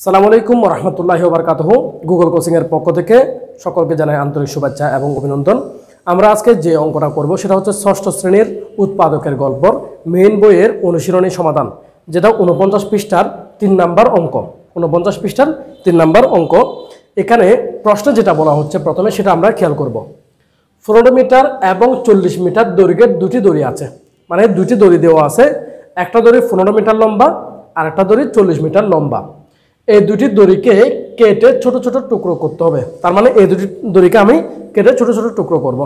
সালামু আলাইকুম ওয়া রাহমাতুল্লাহি ওয়া বারাকাতুহু। গুগল কোচিং এর পক্ষ থেকে সকলকে জানাই আন্তরিক শুভেচ্ছা এবং অভিনন্দন। আমরা আজকে যে অঙ্কটা করব সেটা হচ্ছে ষষ্ঠ শ্রেণীর উৎপাদকের গল্পর মেইন বইয়ের অনুশীলনী সমাধান, যেটা 49 পৃষ্ঠার 3 নাম্বার অঙ্ক। 49 পৃষ্ঠার 3 নাম্বার অঙ্ক। এখানে প্রশ্নে যেটা বলা হচ্ছে প্রথমে সেটা আমরা খেয়াল করব। 15 মিটার এবং 40 মিটার দৈর্ঘ্যের দুটি দড়ি আছে, মানে দুটি দড়ি দেওয়া আছে। একটা দড়ি 15 মিটার লম্বা আর একটা দড়ি 40 মিটার লম্বা। এই দুটি দড়িকে কেটে ছোট ছোট টুকরো করতে হবে। তার মানে এই দুটি দড়িকে আমি কেটে ছোট ছোট টুকরো করব।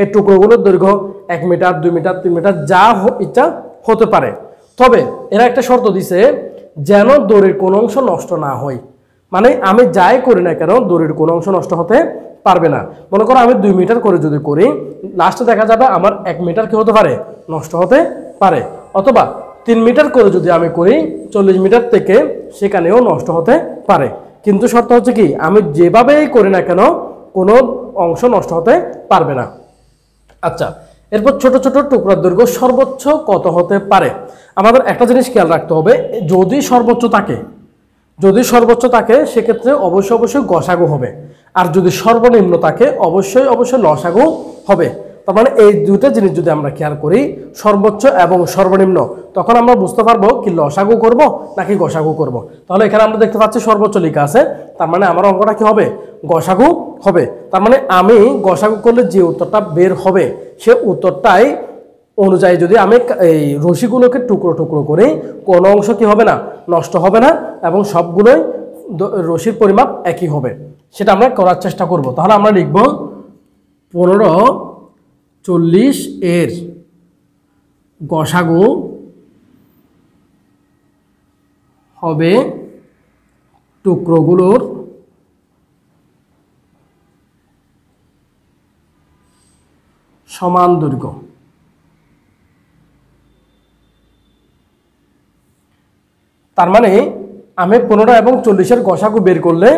এই টুকরোগুলোর দৈর্ঘ্য 1 মিটার 2 মিটার 3 মিটার যা ইচ্ছা হতে পারে। তবে এরা একটা শর্ত দিছে, যেন দড়ির কোনো অংশ নষ্ট না হয়। মানে আমি যাই করি না কেন দড়ির কোনো অংশ নষ্ট হতে পারবে না। মনে করো আমি 2 মিটার করে যদি করি, লাস্টে দেখা যাবে আমার 1 মিটার কি হতে পারে, নষ্ট হতে পারে। অথবা 3 মিটার করে যদি আমি করি 40 মিটার থেকে সেখানেও নষ্ট হতে পারে। কিন্তু শর্ত হচ্ছে কি, আমি যেভাবেই করি না কেন কোনো অংশ নষ্ট হতে পারবে না। আচ্ছা, এরপর ছোট ছোট টুকরার দৈর্ঘ্য সর্বোচ্চ কত হতে পারে? আমাদের একটা জিনিস খেয়াল রাখতে হবে, যদি সর্বোচ্চ থাকে সেক্ষেত্রে অবশ্যই গসাগু হবে। আর যদি সর্বনিম্ন থাকে অবশ্যই লসাগু হবে। তার মানে এই দুটো জিনিস যদি আমরা খেয়াল করি, সর্বোচ্চ এবং সর্বনিম্ন, তখন আমরা বুঝতে পারবো কি লসাগু করব নাকি গসাগু করব। তাহলে এখানে আমরা দেখতে পাচ্ছি সর্বোচ্চ লেখা আছে, তার মানে আমার অঙ্কটা কি হবে, গসাগু হবে। তার মানে আমি গসাগু করলে যে উত্তরটা বের হবে সে উত্তরটাই অনুযায়ী যদি আমি এই রশিগুলোকে টুকরো টুকরো করি, কোনো অংশ কি হবে না, নষ্ট হবে না, এবং সবগুলোই রশির পরিমাপ একই হবে। সেটা আমরা করার চেষ্টা করব। তাহলে আমরা লিখব 1540 এর গসাগু হবে টুকরোগুলোর সমান দৈর্ঘ্য। তার মানে আমি 15 এবং 40-এর গসাগু বের করলে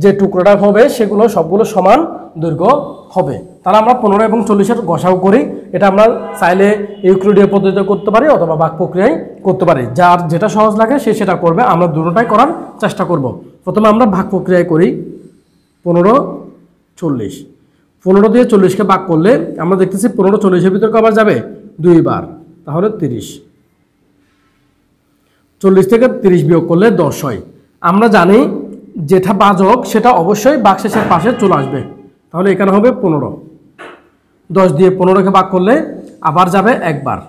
যে টুকরোটা হবে সেগুলো সবগুলো সমান দৈর্ঘ্য হবে। তাহলে আমরা 15 এবং 40-এর গসাগু করি। এটা আমরা চাইলে ইউক্লিডীয় পদ্ধতিতে করতে পারি অথবা বাক প্রক্রিয়ায় করতে পারি। যার যেটা সহজ লাগে সে সেটা করবে, আমরা দুটোটাই করার চেষ্টা করব। প্রথমে আমরা ভাগ প্রক্রিয়ায় করি। 15 40, 15 দিয়ে 40কে ভাগ করলে আমরা দেখতেছি 15 40-এর ভিতরে কবার যাবে, 2 বার, তাহলে 30। 40 থেকে 30 বিয়োগ করলে 10 হয়। আমরা জানি যেটা বাজক সেটা অবশ্যই বাকশেষের পাশে চলে আসবে। তাহলে এখানে হবে 15। 10 দিয়ে 15কে ভাগ করলে আবার যাবে একবার,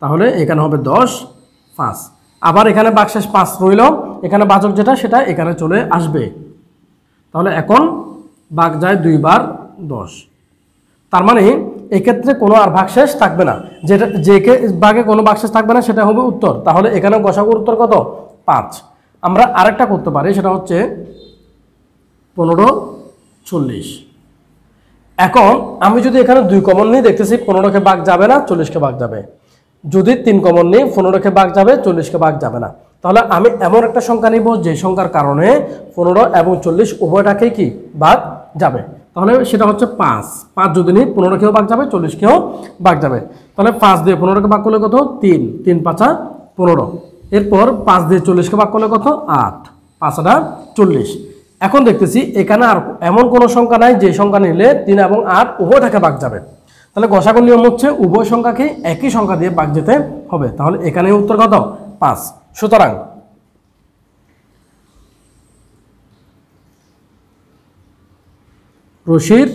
তাহলে এখানে হবে 10 5। আবার এখানে বাকশেষ 5 রইল, এখানে বাজক যেটা সেটা এখানে চলে আসবে। তাহলে এখন ভাগ যায় 2 বার 10। তার মানে এক্ষেত্রে কোনো আর ভাগশেষ থাকবে না, যেটা যে ভাগে কোনো ভাগশেষ থাকবে না সেটা হবে উত্তর। তাহলে এখানে গসাগুর উত্তর কত, 5। আমরা আরেকটা করতে পারি, সেটা হচ্ছে 15 40। এখন আমি যদি এখানে 2 কমন নিই, দেখতেছি 15কে ভাগ যাবে না, 40কে ভাগ যাবে। যদি 3 কমন নিই, 15কে ভাগ যাবে, 40কে ভাগ যাবে না। তাহলে আমি এমন একটা সংখ্যা নিব যে সংখ্যার কারণে 15 এবং 40 উভয়টাকেই কি ভাগ যাবে। তাহলে সেটা হচ্ছে 5। 5 যদি নিই, 15কেও ভাগ যাবে, 40কেও ভাগ যাবে। তাহলে 5 দিয়ে 15কে ভাগ করলে কত, 3, 3 5 15। এরপর 5 দিয়ে 40কে ভাগ করলে কত, 8, 5 8 40। এখন দেখতেছি এখানে আর এমন কোনো সংখ্যা নাই যে সংখ্যা নিলে 3 এবং 8 উভয়টাকে ভাগ যাবে। তাহলে গসাগুর নিয়ম হচ্ছে উভয় সংখ্যাকে একই সংখ্যা দিয়ে ভাগ যেতে হবে। তাহলে এখানে উত্তর কত, 5। সুতরাং রশির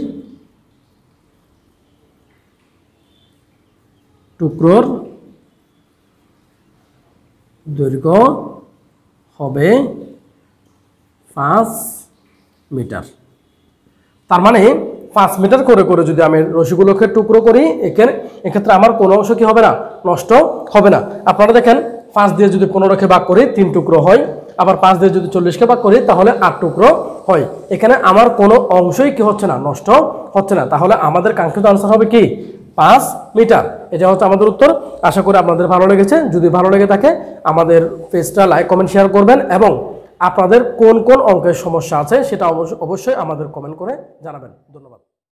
টুকরোর দৈর্ঘ্য হবে 5 মিটার। তার মানে 5 মিটার করে করে যদি আমি রশিগুলোকে টুকরো করি, এক্ষেত্রে আমার কোনো অংশ কি হবে না, নষ্ট হবে না। আপনারা দেখেন 5 দিয়ে যদি 15কে ভাগ করি 3 টুকরো হয়, আবার 5 দিয়ে যদি 40কে ভাগ করি তাহলে 8 টুকরো হয়। এখানে আমার কোনো অংশই কি হচ্ছে না, নষ্ট হচ্ছে না। তাহলে আমাদের কাঙ্ক্ষিত আনসার হবে কি, 5 মিটার। এটা হচ্ছে আমাদের উত্তর। আশা করি আপনাদের ভালো লেগেছে। যদি ভালো লেগে থাকে আমাদের পেজটা লাইক কমেন্ট শেয়ার করবেন, এবং আপনাদের কোন কোন অঙ্কের সমস্যা আছে সেটা অবশ্যই আমাদের কমেন্ট করে জানাবেন। ধন্যবাদ।